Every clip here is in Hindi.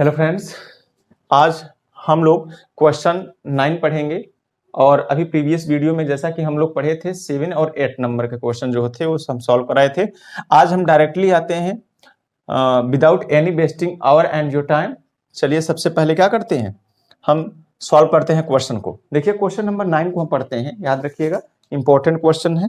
हेलो फ्रेंड्स, आज हम लोग क्वेश्चन 9 पढ़ेंगे। और अभी प्रीवियस वीडियो में जैसा कि हम लोग पढ़े थे 7 और 8 नंबर के क्वेश्चन जो थे वो हम सॉल्व कराए थे। आज हम डायरेक्टली आते हैं without any wasting our and your time. चलिए सबसे पहले क्या करते हैं, हम सॉल्व करते हैं क्वेश्चन को। देखिए क्वेश्चन नंबर 9 को हम पढ़ते हैं, याद रखिएगा इंपॉर्टेंट क्वेश्चन है।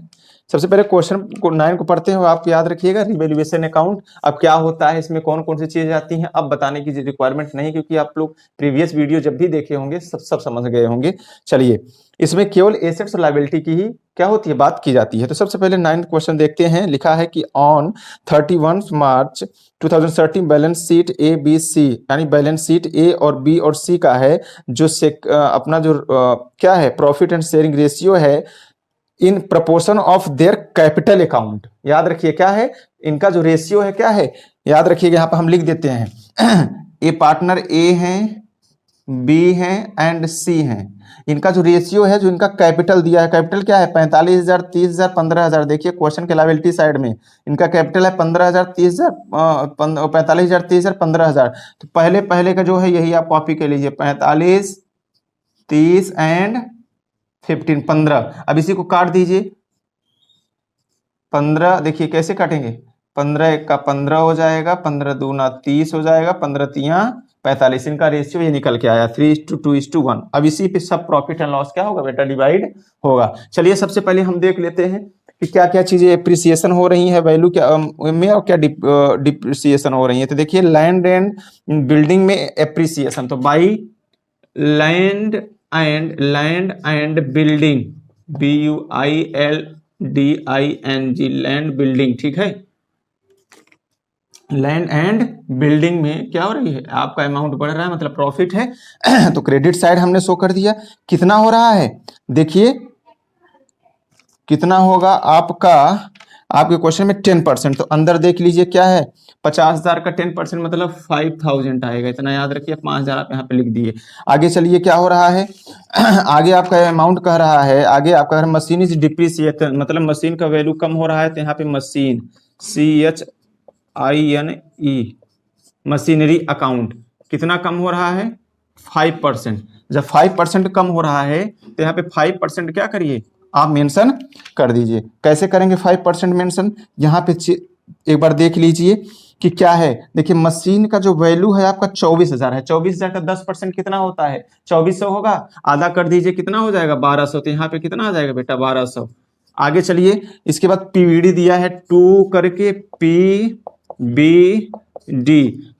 सबसे पहले क्वेश्चन को 9 को पढ़ते हैं, आप याद रखिएगा रिवैल्यूएशन अकाउंट अब क्या होता है, इसमें कौन कौन सी चीजें आती हैं, अब बताने की रिक्वायरमेंट नहीं, क्योंकि आप लोग प्रीवियस वीडियो जब भी देखे होंगे सब समझ गए होंगे। चलिए इसमें केवल एसेट्स और लायबिलिटी की ही क्या होती है, बात की जाती है। तो सबसे पहले 9th क्वेश्चन देखते हैं। लिखा है कि on 31 March 2013 balance sheet A B C, यानी बैलेंस शीट ए और बी और सी का है जो अपना जो क्या है प्रॉफिट एंड शेयरिंग रेशियो है in proportion of their capital account. याद रखिए क्या है, इनका जो रेशियो है क्या है, याद रखिएगा यहाँ पर हम लिख देते हैं ए पार्टनर ए है, बी है एंड सी है। इनका जो रेशियो है, जो इनका कैपिटल दिया है, कैपिटल क्या है 45,000, 30,000, 15,000। देखिए क्वेश्चन के लायबिलिटी साइड में इनका कैपिटल है 15,000, 30,000, 45,000, 30,000, 15,000। तो पहले का जो है यही आप कॉपी कर लीजिए, 45, 30 एंड 15, 15। अब इसी को काट दीजिए 15। देखिए कैसे काटेंगे, 15 एक का 15 हो जाएगा, 15 दूना 30 हो जाएगा, 15 तिया 45। इनका रेशियो ये निकल के आया 3:2:1। अब इसी पे सब प्रॉफिट एंड लॉस क्या होगा बेटा, डिवाइड होगा। चलिए सबसे पहले हम देख लेते हैं कि क्या क्या चीजें एप्रिसिएशन हो रही है वैल्यू क्या में और क्या डिप्रिसिएशन हो रही है। तो देखिए लैंड एंड बिल्डिंग में एप्रिसिएशन, तो by land and building, BUILDING, land building, ठीक है। लैंड एंड बिल्डिंग में क्या हो रही है, आपका अमाउंट बढ़ रहा है, मतलब प्रॉफिट है। तो क्रेडिट साइड हमने शो कर दिया। कितना हो रहा है, देखिए कितना होगा आपका, आपके क्वेश्चन में 10%। तो अंदर देख लीजिए क्या है, 50,000 का 10% मतलब 5,000 आएगा। इतना याद रखिए, 5,000 आप यहाँ पे लिख दिए। आगे चलिए क्या हो रहा है आगे आपका अमाउंट कह रहा है, आगे आपका मशीन इज डिप्रिसिएशन, मतलब मशीन का वैल्यू कम हो रहा है। तो यहाँ पे मशीन CHINE मशीनरी अकाउंट कितना कम हो रहा है, 5%। जब 5% कम हो रहा है तो यहाँ पे 5% क्या करिए आप मेंशन कर दीजिए। कैसे करेंगे 5% मेंशन, यहाँ पे एक बार देख लीजिए कि क्या है। देखिए मशीन का जो वैल्यू है आपका 24,000 है। 24,000 का 10% कितना होता है, 2400 होगा। आधा कर दीजिए कितना हो जाएगा, 1200। तो यहाँ पे कितना आ जाएगा बेटा, 1200। आगे चलिए इसके बाद पीवीडी दिया है 2 करके, PBD,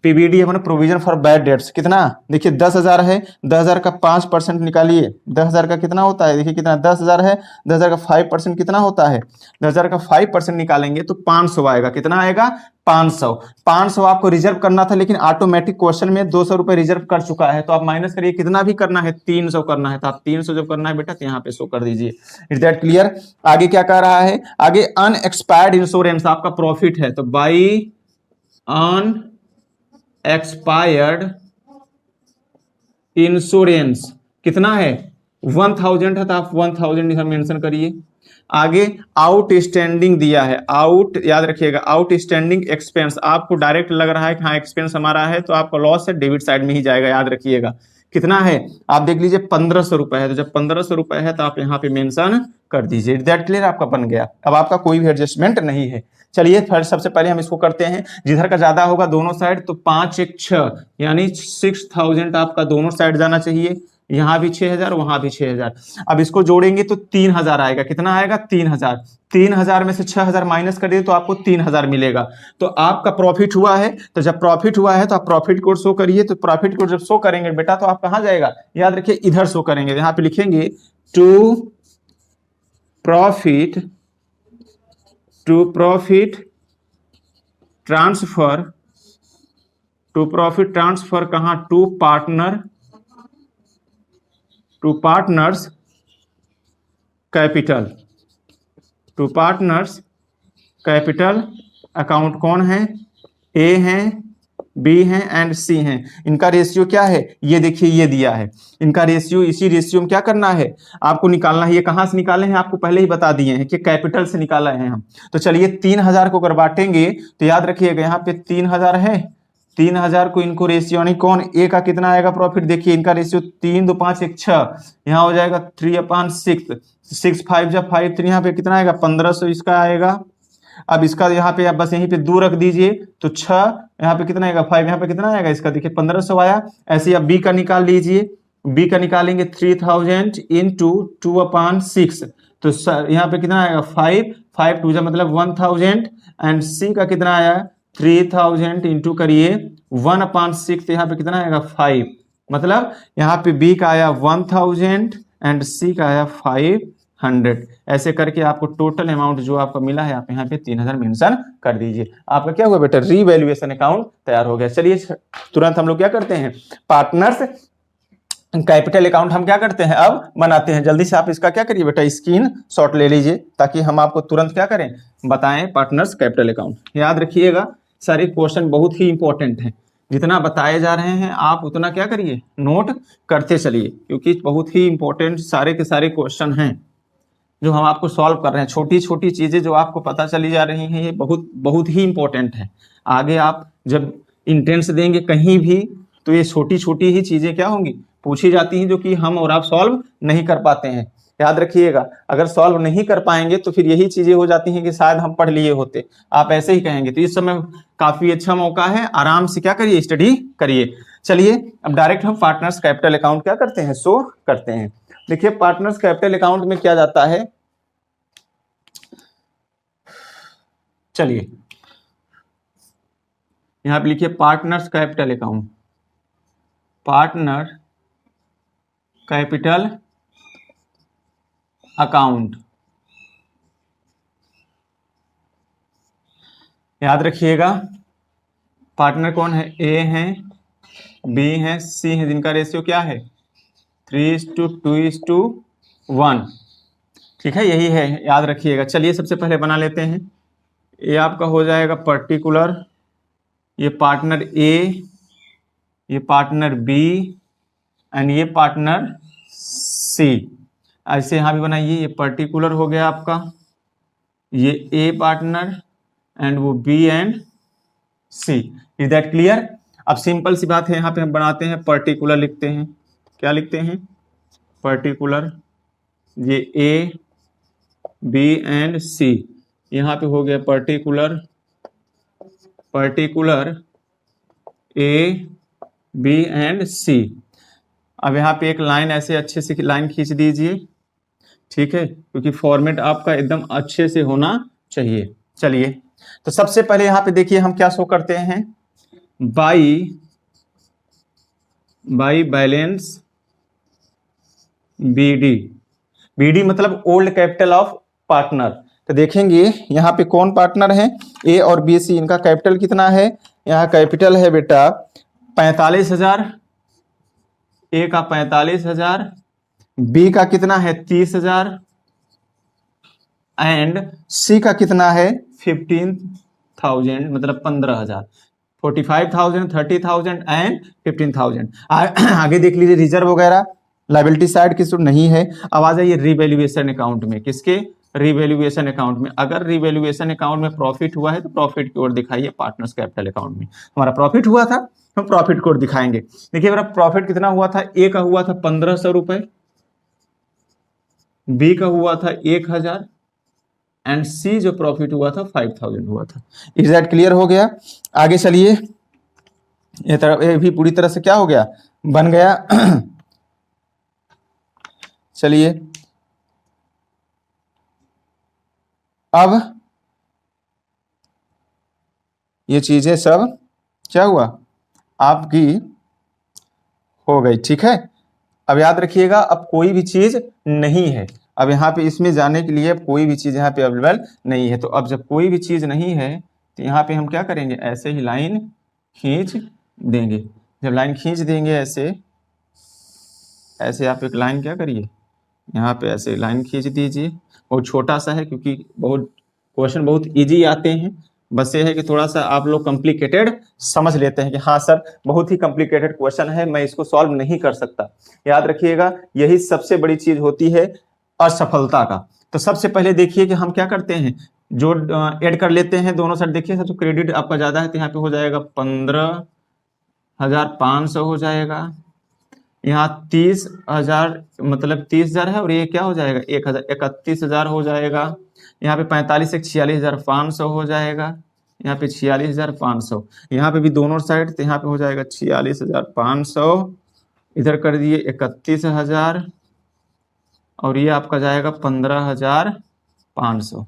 पीबीडी अपना प्रोविजन फॉर बैड डेट्स कितना, देखिए 10,000 है। 10,000 का 5% निकालिए, 10,000 का कितना होता है, देखिए कितना 10,000 है। 10,000 का 5% कितना होता है, 10,000 का 5% निकालेंगे तो 500 आएगा। कितना आएगा, 500 आपको रिजर्व करना था, लेकिन ऑटोमेटिक क्वेश्चन में 200 रुपए रिजर्व कर चुका है। तो आप माइनस करिए, कितना भी करना है 300 करना है। तो आप 300 जब करना है बेटा तो यहाँ पे शो कर दीजिए। Is that clear. आगे क्या कह रहा है, आगे अनएक्सपायर्ड इंश्योरेंस आपका प्रॉफिट है। तो बाई अनएक्सपायर्ड इंश्योरेंस कितना है, 1,000 है। तो आप 1,000 यहां मेंशन करिए। आगे आउटस्टैंडिंग दिया है, याद रखिएगा आउटस्टैंडिंग एक्सपेंस, आपको डायरेक्ट लग रहा है कि हाँ एक्सपेंस हमारा है, तो आपका लॉस है, डेबिट साइड में ही जाएगा। याद रखिएगा कितना है, आप देख लीजिए 1,500 रुपए है। तो जब 1,500 रुपए है तो आप यहाँ पे मेंशन कर दीजिए। दैट क्लियर, आपका बन गया। अब आपका कोई भी एडजस्टमेंट नहीं है। चलिए फिर सबसे पहले हम इसको करते हैं, जिधर का ज्यादा होगा दोनों साइड, तो 5 1 6 यानी 6,000 आपका दोनों साइड जाना चाहिए। यहाँ भी 6,000, वहां भी 6,000। अब इसको जोड़ेंगे तो 3,000 आएगा। कितना आएगा, 3,000। 3,000 में से 6,000 माइनस कर दिए तो आपको 3,000 मिलेगा। तो आपका प्रॉफिट हुआ है। तो जब प्रॉफिट हुआ है तो आप प्रॉफिट कोड शो करिए। तो प्रॉफिट कोड जब शो करेंगे बेटा तो आप कहां जाएगा, याद रखिए इधर शो करेंगे। यहाँ पे लिखेंगे टू प्रॉफिट ट्रांसफर कहां, टू पार्टनर्स कैपिटल अकाउंट। कौन है, ए है, बी है एंड सी है। इनका रेशियो क्या है, ये देखिए ये दिया है। इनका रेशियो, इसी रेशियो में क्या करना है आपको निकालना है। ये कहां से निकाले हैं आपको पहले ही बता दिए हैं कि कैपिटल से निकाला है हम। तो चलिए 3,000 को अगर बांटेंगे तो याद रखिएगा यहाँ पे 3,000 है, 3000 को इनको रेशियो यानी कौन ए का कितना आएगा प्रॉफिट, देखिए इनका रेशियो 3 2 5 1 6, यहाँ हो जाएगा 3/6, 6 5 जा 5, तो यहाँ पे कितना आएगा 1500 इसका आएगा। अब इसका यहाँ पे आप बस यहीं पे 2 रख दीजिए तो 6, यहाँ पे कितना आएगा 5, यहाँ पे कितना आएगा इसका देखिए 1500 आया। ऐसे ही आप बी का निकाल लीजिए, बी का निकालेंगे 3000 इंटू 2/6, तो यहाँ पे कितना आएगा 5, 5 2 मतलब 1000, एंड सी का कितना आया 3000 इंटू करिए 1/6, यहाँ पे कितना आएगा 5, मतलब यहाँ पे बी का आया 1000 एंड सी का आया 500। ऐसे करके आपको टोटल अमाउंट जो आपको मिला है आप यहाँ पे 3000 मेंशन कर दीजिए। आपका क्या हुआ बेटा, रीवैल्यूएशन अकाउंट तैयार हो गया। चलिए तुरंत हम लोग क्या करते हैं, पार्टनर्स कैपिटल अकाउंट हम क्या करते हैं अब बनाते हैं। जल्दी से आप इसका क्या करिए बेटा, स्क्रीन शॉट ले लीजिए ताकि हम आपको तुरंत क्या करें बताएं पार्टनर्स कैपिटल अकाउंट। याद रखिएगा सारे क्वेश्चन बहुत ही इंपॉर्टेंट हैं, जितना बताए जा रहे हैं आप उतना क्या करिए नोट करते चलिए, क्योंकि बहुत ही इंपॉर्टेंट सारे के सारे क्वेश्चन हैं जो हम आपको सॉल्व कर रहे हैं। छोटी छोटी चीजें जो आपको पता चली जा रही हैं ये बहुत बहुत ही इंपॉर्टेंट है। आगे आप जब इंटेंस देंगे कहीं भी तो ये छोटी छोटी ही चीजें क्या होंगी पूछी जाती हैं, जो कि हम और आप सॉल्व नहीं कर पाते हैं। याद रखिएगा अगर सॉल्व नहीं कर पाएंगे तो फिर यही चीजें हो जाती हैं कि शायद हम पढ़ लिए होते, आप ऐसे ही कहेंगे। तो इस समय काफी अच्छा मौका है, आराम से क्या करिए स्टडी करिए। चलिए अब डायरेक्ट हम पार्टनर्स कैपिटल अकाउंट क्या करते हैं शो करते हैं। देखिए पार्टनर्स कैपिटल अकाउंट में क्या जाता है, चलिए यहां पे लिखिए partners capital account, partner capital account. याद रखिएगा पार्टनर कौन है, ए है, बी है, सी है, जिनका रेशियो क्या है 3:2:1। ठीक है यही है, याद रखिएगा। चलिए सबसे पहले बना लेते हैं। ये आपका हो जाएगा पर्टिकुलर, ये पार्टनर ए, ये पार्टनर बी एंड ये पार्टनर सी। ऐसे यहां भी बनाइए, ये पर्टिकुलर हो गया आपका, ये ए पार्टनर एंड वो B and C. Is that clear. अब सिंपल सी बात है, यहां पे हम बनाते हैं पर्टिकुलर लिखते हैं, क्या लिखते हैं पर्टिकुलर, ये ए बी एंड सी। यहां पे हो गया particular, particular A B and C. अब यहाँ पे एक लाइन ऐसे अच्छे से लाइन खींच दीजिए, ठीक है, क्योंकि फॉर्मेट आपका एकदम अच्छे से होना चाहिए। चलिए तो सबसे पहले यहाँ पे देखिए हम क्या शो करते हैं, बाई बैलेंस बीडी। बीडी मतलब ओल्ड कैपिटल ऑफ पार्टनर। तो देखेंगे यहाँ पे कौन पार्टनर है, ए और बी सी, इनका कैपिटल कितना है, यहाँ कैपिटल है बेटा 45,000, ए का 45,000, बी का कितना है 30,000 एंड सी का कितना है 15,000 मतलब 15,000, 45,000, 30,000 एंड 15,000। आगे देख लीजिए रिजर्व वगैरह लाइबिलिटी साइड किस नहीं है। अब आ जाइए रिवैल्यूएशन अकाउंट में, किसके रिवैल्यूएशन अकाउंट में। अगर रिवैल्यूएशन अकाउंट में प्रॉफिट हुआ है तो प्रॉफिट की ओर दिखाइए। पार्टनर्स कैपिटल अकाउंट में हमारा प्रॉफिट हुआ था, हम प्रॉफिट को दिखाएंगे। देखिए मेरा प्रॉफिट कितना हुआ था, ए का हुआ था 1500 रुपए, बी का हुआ था 1000 एंड सी जो प्रॉफिट हुआ था 5000 हुआ था। इज दैट क्लियर हो गया। आगे चलिए, ये भी पूरी तरह से क्या हो गया बन गया। चलिए अब ये चीजें सब क्या हुआ आपकी हो गई, ठीक है। अब याद रखिएगा अब कोई भी चीज नहीं है, अब यहाँ पे इसमें जाने के लिए कोई भी चीज यहाँ पे अवेलेबल नहीं है। तो अब जब कोई भी चीज नहीं है तो यहाँ पे हम क्या करेंगे, ऐसे ही लाइन खींच देंगे। जब लाइन खींच देंगे ऐसे ऐसे आप एक लाइन क्या करिए यहाँ पे ऐसे लाइन खींच दीजिए। बहुत छोटा सा है क्योंकि बहुत क्वेश्चन बहुत इजी आते हैं, बस ये है कि थोड़ा सा आप लोग कॉम्प्लिकेटेड समझ लेते हैं कि हाँ सर बहुत ही कॉम्प्लिकेटेड क्वेश्चन है, मैं इसको सॉल्व नहीं कर सकता। याद रखिएगा यही सबसे बड़ी चीज होती है असफलता का। तो सबसे पहले देखिए कि हम क्या करते हैं, जो ऐड कर लेते हैं दोनों साइड। देखिए सबसे क्रेडिट आपका ज्यादा है तो यहाँ पे हो जाएगा 15 500 हो जाएगा। यहाँ 30,000 मतलब 30,000 है और ये क्या हो जाएगा 1,000, 31,000 हो जाएगा। यहाँ पे 45 से 46,500 हो जाएगा। यहाँ पे 46,500, यहाँ पे भी दोनों साइड, तो यहाँ पे हो जाएगा 46,500, इधर कर दिए 31,000 और ये आपका जाएगा 15,500।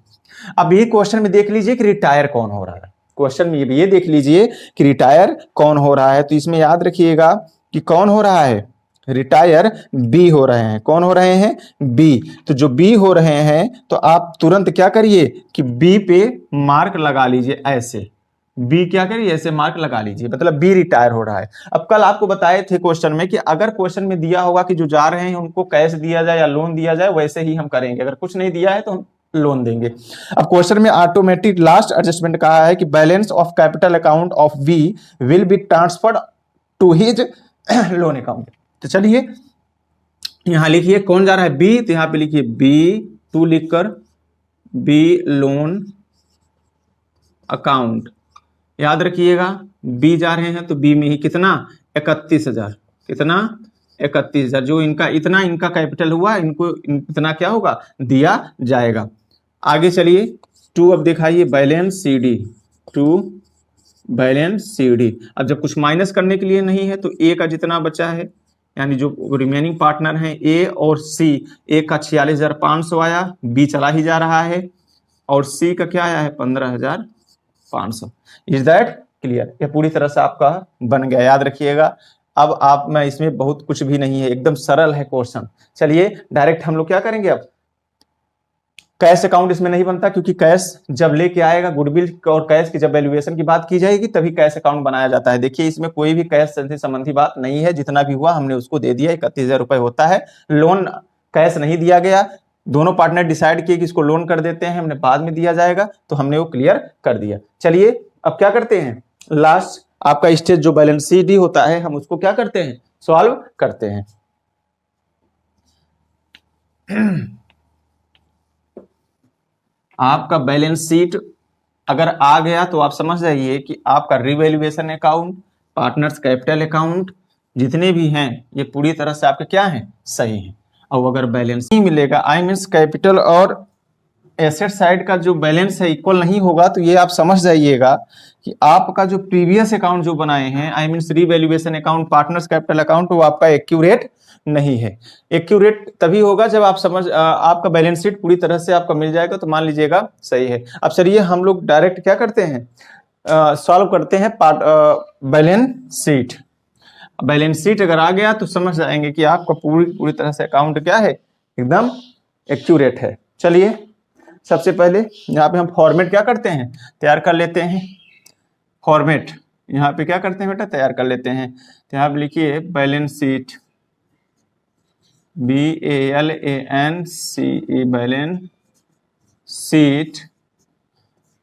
अब ये क्वेश्चन में देख लीजिए कि रिटायर कौन हो रहा है। क्वेश्चन में ये देख लीजिए कि रिटायर कौन हो रहा है। तो इसमें याद रखिएगा कि कौन हो रहा है, रिटायर बी हो रहे हैं। कौन हो रहे हैं, बी। तो जो बी हो रहे हैं तो आप तुरंत क्या करिए कि बी पे मार्क लगा लीजिए। ऐसे बी क्या करिए, ऐसे मार्क लगा लीजिए, मतलब बी रिटायर हो रहा है। अब कल आपको बताए थे क्वेश्चन में कि अगर क्वेश्चन में दिया होगा कि जो जा रहे हैं उनको कैश दिया जाए या लोन दिया जाए, वैसे ही हम करेंगे। अगर कुछ नहीं दिया है तो हम लोन देंगे। अब क्वेश्चन में ऑटोमेटिक लास्ट एडजस्टमेंट कहा है कि balance of capital account of B will be transferred to his loan account. तो चलिए यहां लिखिए कौन जा रहा है, बी। तो यहां पे लिखिए B2 लिखकर बी लोन अकाउंट। याद रखिएगा बी जा रहे हैं तो बी में ही कितना 31,000, कितना 31,000, जो इनका इतना इनका कैपिटल हुआ, इनको इतना क्या होगा दिया जाएगा। आगे चलिए 2 अब दिखाइए बैलेंस CD, 2 बैलेंस CD। अब जब कुछ माइनस करने के लिए नहीं है तो ए का जितना बचा है, यानी जो रिमेनिंग पार्टनर हैं ए और सी, ए का 46,500 आया, बी चला ही जा रहा है, और सी का क्या आया है 15,500। Is that clear? ये पूरी तरह से आपका बन गया, याद रखिएगा। अब आप में इसमें बहुत कुछ भी नहीं है, एकदम सरल है क्वेश्चन। चलिए डायरेक्ट हम लोग क्या करेंगे, अब कैश अकाउंट इसमें नहीं बनता, क्योंकि कैश जब लेके आएगा गुडविल और कैश की जब वैल्यूएशन की बात की जाएगी तभी कैश अकाउंट बनाया जाता है। देखिए इसमें कोई भी कैश से संबंधी बात नहीं है, जितना भी हुआ हमने उसको दे दिया, 31,000 रुपए होता है। लोन कैश नहीं दिया गया, दोनों पार्टनर डिसाइड किए कि इसको लोन कर देते हैं, हमने बाद में दिया जाएगा, तो हमने वो क्लियर कर दिया। चलिए अब क्या करते हैं, लास्ट आपका स्टेज जो बैलेंस CD होता है, हम उसको क्या करते हैं, सॉल्व करते हैं। आपका बैलेंस शीट अगर आ गया तो आप समझ जाइए कि आपका revaluation account, partners capital account जितने भी हैं ये पूरी तरह से आपके क्या हैं, सही हैं। और अगर बैलेंस नहीं मिलेगा, आई मीन्स कैपिटल और एसेट साइड का जो बैलेंस है इक्वल नहीं होगा, तो ये आप समझ जाइएगा कि आपका जो प्रीवियस अकाउंट जो बनाए हैं, I means revaluation account, partners capital account, वो आपका एक्यूरेट नहीं है। एक्यूरेट तभी होगा जब आप आपका बैलेंस शीट पूरी तरह से आपका मिल जाएगा, तो मान लीजिएगा सही है। अब चलिए हम लोग डायरेक्ट क्या करते हैं, सॉल्व करते हैं बैलेंस शीट। बैलेंस शीट अगर आ गया तो समझ जाएंगे कि आपका पूरी तरह से अकाउंट क्या है, एकदम एक्यूरेट है। चलिए सबसे पहले यहाँ पे हम फॉर्मेट क्या करते हैं, तैयार कर लेते हैं। फॉर्मेट यहाँ पे क्या करते हैं बेटा, तैयार कर लेते हैं। तो यहाँ पे लिखिए balance sheet, BALANCE, balance sheet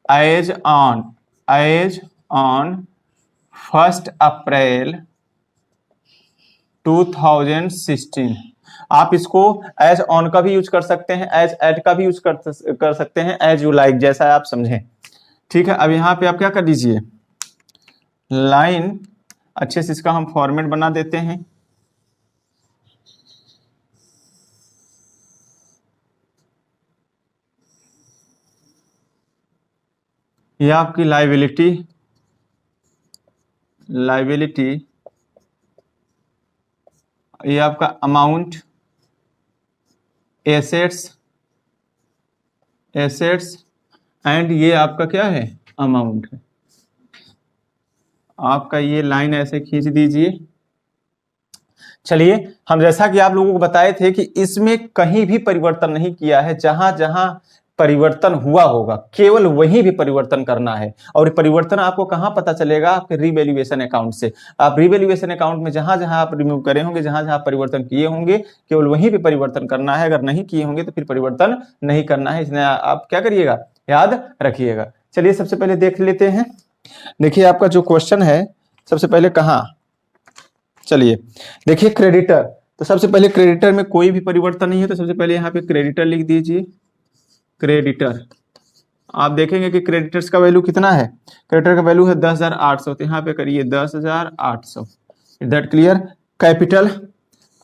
as on 1 April 2016। आप इसको एज ऑन का भी यूज कर सकते हैं, एज एट का भी यूज कर सकते हैं, एज यू लाइक, जैसा आप समझें। ठीक है, अब यहाँ पे आप क्या कर दीजिए, लाइन अच्छे से इसका हम फॉर्मेट बना देते हैं। ये आपकी लायबिलिटी, ये आपका अमाउंट, एसेट्स एंड ये आपका क्या है, अमाउंट है। आपका ये लाइन ऐसे खींच दीजिए। चलिए हम जैसा कि आप लोगों को बताए थे कि इसमें कहीं भी परिवर्तन नहीं किया है, जहां जहां परिवर्तन हुआ होगा केवल वहीं भी परिवर्तन करना है। और परिवर्तन आपको कहां पता चलेगा, आपके रिवैल्यूएशन अकाउंट से। आप रिवैल्यूएशन अकाउंट में जहां जहां आप रिमूव करे होंगे, जहां जहां परिवर्तन किए होंगे, केवल वहीं पे परिवर्तन करना है। अगर नहीं किए होंगे तो फिर परिवर्तन नहीं करना है। इसलिए आप क्या करिएगा, याद रखिएगा। चलिए सबसे पहले देख लेते हैं। देखिए आपका जो क्वेश्चन है, सबसे पहले कहाँ, चलिए देखिए क्रेडिटर। तो सबसे पहले क्रेडिटर में कोई भी परिवर्तन नहीं है, तो सबसे पहले यहाँ पे क्रेडिटर लिख दीजिए, क्रेडिटर। आप देखेंगे कि क्रेडिटर्स का वैल्यू कितना है, क्रेडिटर का वैल्यू है 10,800, तो यहाँ पे करिए 10,800। Is that clear. कैपिटल,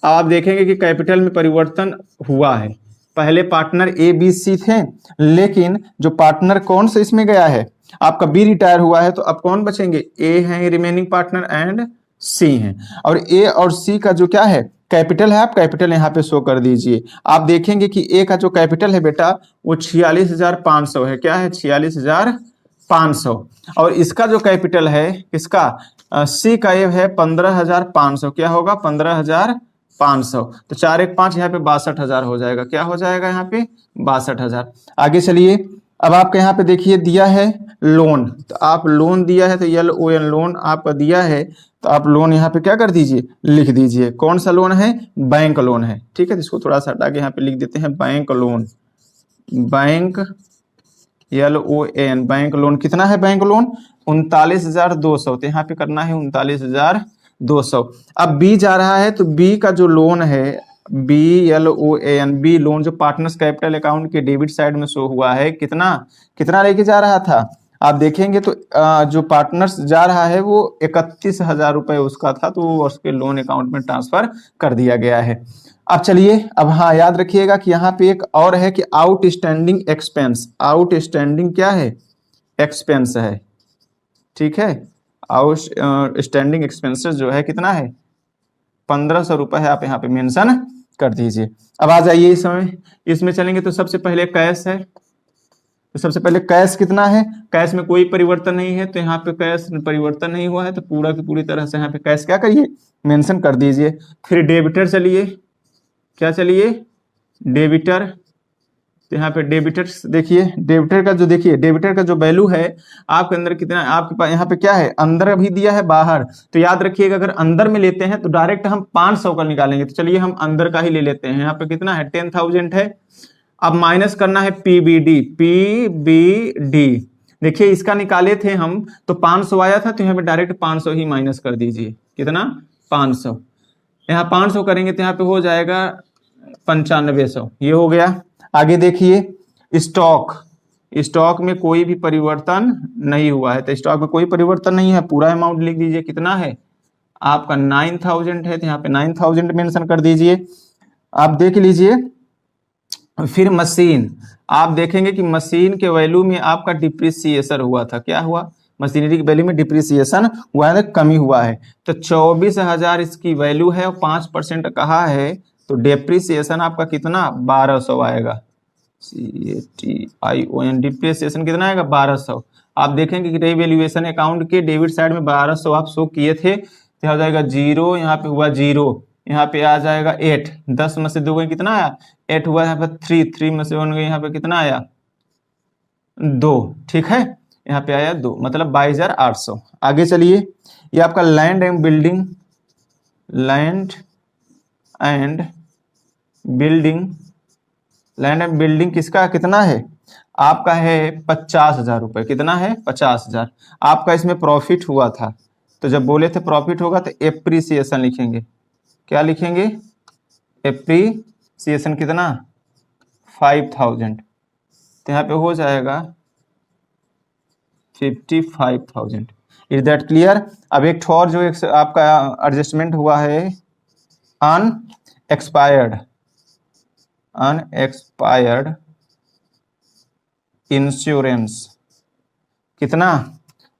आप देखेंगे कि कैपिटल में परिवर्तन हुआ है। पहले पार्टनर ए बी सी थे, लेकिन जो पार्टनर कौन से इसमें गया है, आपका बी रिटायर हुआ है, तो अब कौन बचेंगे, ए है रिमेनिंग पार्टनर एंड सी है। और ए और सी का जो क्या है कैपिटल है, आप कैपिटल यहाँ पे शो कर दीजिए। आप देखेंगे कि ए का जो कैपिटल है बेटा वो 46,500 है। क्या है, 46,500। और इसका जो कैपिटल है किसका, सी का ये है 15,500। क्या होगा, 15,500। तो 4 1 5 यहाँ पे 62,000 हो जाएगा। क्या हो जाएगा यहाँ पे, 62,000। आगे चलिए, अब आपके यहाँ पे देखिए दिया है लोन, तो आप लोन दिया है तो LON लोन आपका दिया है, तो आप लोन यहाँ पे क्या कर दीजिए, लिख दीजिए। कौन सा लोन है, बैंक लोन है। ठीक है, तो इसको थोड़ा सा हटा के यहाँ पे लिख देते हैं bank loan, bank LON, bank loan. कितना है बैंक लोन, 39,200। तो यहाँ पे करना है 39,200। अब बी जा रहा है, तो बी का जो लोन है BLOAN, बी लोन जो पार्टनर्स कैपिटल अकाउंट के डेबिट साइड में शो हुआ है, कितना कितना लेके जा रहा था, आप देखेंगे तो जो पार्टनर्स जा रहा है वो 31,000 रुपए उसका था, तो उसके लोन अकाउंट में ट्रांसफर कर दिया गया है। अब चलिए, अब हाँ याद रखिएगा कि यहाँ पे एक और है कि आउटस्टैंडिंग एक्सपेंस। आउटस्टैंडिंग क्या है, एक्सपेंस है। ठीक है, आउटस्टैंडिंग एक्सपेंसेस जो है कितना है, 1,500 रुपए है। आप यहाँ पे मेंशन कर दीजिए। अब आ जाइए इसमें चलेंगे तो सबसे पहले कैश है। तो सबसे पहले कैश कितना है, कैश में कोई परिवर्तन नहीं है, तो यहाँ पे कैश में परिवर्तन नहीं हुआ है, तो पूरा की पूरी तरह से यहाँ पे कैश क्या करिए, मेंशन कर दीजिए। फिर डेबिटर चलिए, क्या चलिए, डेबिटर। तो यहाँ पे डेबिटर्स देखिए, डेबिटर का जो देखिए, डेबिटर का जो वैल्यू है आपके अंदर कितना, आपके पास यहाँ पे क्या है, अंदर भी दिया है बाहर। तो याद रखिएगा अगर अंदर में लेते हैं तो डायरेक्ट हम 500 का निकालेंगे। तो चलिए हम अंदर का ही ले लेते हैं। यहाँ पे कितना है, 10,000 है। अब माइनस करना है PBD। देखिए इसका निकाले थे हम तो 500 आया था, तो यहाँ पे डायरेक्ट 500 ही माइनस कर दीजिए। कितना, 500। यहाँ 500 करेंगे तो यहाँ पे हो जाएगा 9500। ये हो गया। आगे देखिए स्टॉक, स्टॉक में कोई भी परिवर्तन नहीं हुआ है, तो स्टॉक में कोई परिवर्तन नहीं है, पूरा अमाउंट लिख दीजिए। कितना है आपका 9,000 है, तो यहाँ पे 9,000 मेंशन कर दीजिए। आप देख लीजिए। फिर मशीन, आप देखेंगे कि मशीन के वैल्यू में आपका डिप्रिसिएशन हुआ था। क्या हुआ, मशीनरी की वैल्यू में डिप्रिसिएशन हुआ है, कमी हुआ है। तो 24,000 इसकी वैल्यू है और 5% कहा है, तो डिप्रिसिएशन आपका कितना, 1,200 आएगा। CATION, डिप्रिसिएशन कितना आएगा, 1,200। आप देखेंगे कि रिवैल्यूएशन अकाउंट के डेबिट साइड में 1,200 आप शो किए थे, तो हो जाएगा 0, यहाँ पे हुआ 0, यहाँ पे आ जाएगा 8। 10 में से 2 गए कितना आया, 8 हुआ। यहाँ पे 3 में से 1 गए, यहाँ पे कितना आया, 2। ठीक है, यहाँ पे आया 2, मतलब 22,800। आगे चलिए, ये आपका land and building, land and building, land and building किसका कितना है, आपका है 50,000 रुपए। कितना है, 50,000। आपका इसमें प्रॉफिट हुआ था, तो जब बोले थे प्रॉफिट होगा तो एप्रिसिएशन लिखेंगे। क्या लिखेंगे, एप्रिसिएशन कितना, 5,000। तो यहाँ पे हो जाएगा 55,000। Is that clear. अब एक और जो आपका एडजस्टमेंट हुआ है, अनएक्सपायर्ड इंश्योरेंस, कितना,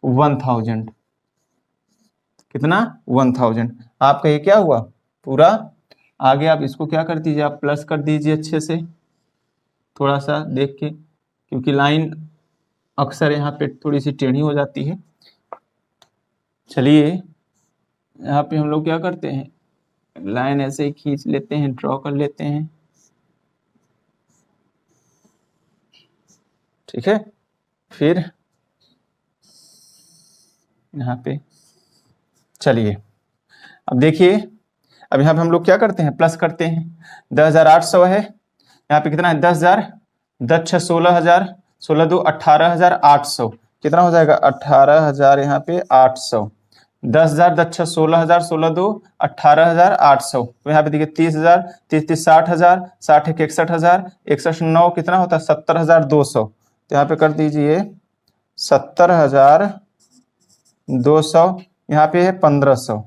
1,000। कितना, 1,000। आपका ये क्या हुआ पूरा। आगे आप इसको क्या कर दीजिए, आप प्लस कर दीजिए अच्छे से, थोड़ा सा देख के, क्योंकि लाइन अक्सर यहाँ पे थोड़ी सी टेढ़ी हो जाती है। चलिए यहाँ पे हम लोग क्या करते हैं, लाइन ऐसे ही खींच लेते हैं, ड्रॉ कर लेते हैं। ठीक है, फिर यहाँ पे चलिए, अब देखिए, अब यहाँ पे हम लोग क्या करते हैं, प्लस करते हैं। 10,800 है, यहाँ पे कितना है, 10,000, 10 6 16,000, 16 2 18,800। कितना हो जाएगा, 18,000, यहाँ पे 800। 10,000, 10 6 16,000, 16 2 18,800। तो यहाँ पे देखिए 30,000, 30 30 60,000, 60 1 61,000, 61 9 कितना होता है, 70,200। तो यहाँ पे कर दीजिए 70,200, यहाँ पे है 1500,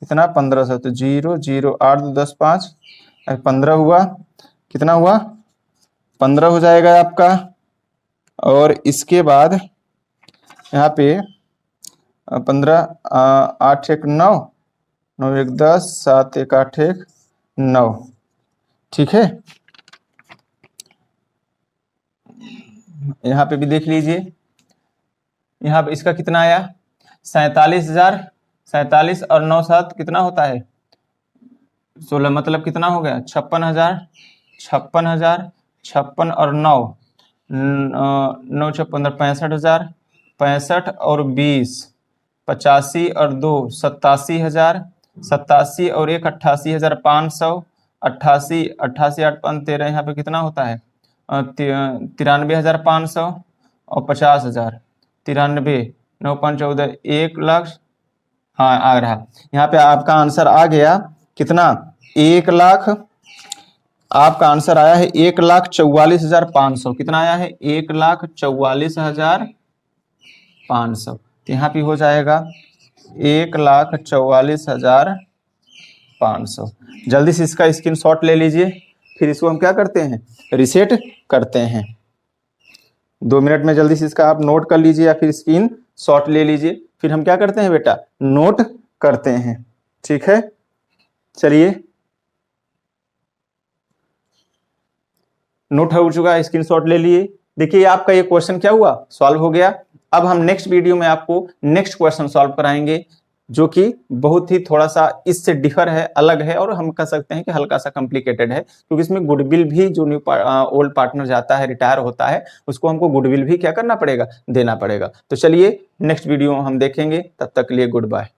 कितना 1500, तो 0 0 8 2 10 5 15 हुआ, कितना हुआ 15 हो जाएगा आपका। और इसके बाद यहाँ पे 15 8 1 9 9 1 10 7 1 8 1 9, ठीक है। यहाँ पे भी देख लीजिए, यहाँ पे इसका कितना आया 47,000, 47 और 9 7 कितना होता है 16, मतलब कितना हो गया 56,000, 56,000, 56 और 9 9 56 65,000, 65 और 20 85 और 2 87,000, 87 और 1 88,500, 88 88 8 5 13, यहाँ पे कितना होता है 93,500 और 50,000, 93 9 5 14 1 लाख, हाँ आ रहा। यहाँ पे आपका आंसर आ गया कितना 1 लाख, आपका आंसर आया है 1,44,500, कितना आया है 1,44,500। तो यहाँ पे हो जाएगा 1,44,500। जल्दी से इसका स्क्रीनशॉट ले लीजिए, फिर इसको हम क्या करते हैं रीसेट करते हैं। 2 मिनट में जल्दी से इसका आप नोट कर लीजिए या फिर स्क्रीन शॉट ले लीजिए, फिर हम क्या करते हैं बेटा नोट करते हैं, ठीक है। चलिए नोट हो चुका है, स्क्रीनशॉट ले लिए। देखिए आपका ये क्वेश्चन क्या हुआ सॉल्व हो गया। अब हम नेक्स्ट वीडियो में आपको नेक्स्ट क्वेश्चन सॉल्व कराएंगे जो कि बहुत ही थोड़ा सा इससे डिफर है, अलग है, और हम कह सकते हैं कि हल्का सा कॉम्प्लिकेटेड है, क्योंकि इसमें गुडविल भी जो न्यू ओल्ड पार्टनर जाता है रिटायर होता है उसको हमको गुडविल भी क्या करना पड़ेगा देना पड़ेगा। तो चलिए नेक्स्ट वीडियो हम देखेंगे, तब तक के लिए गुड बाय।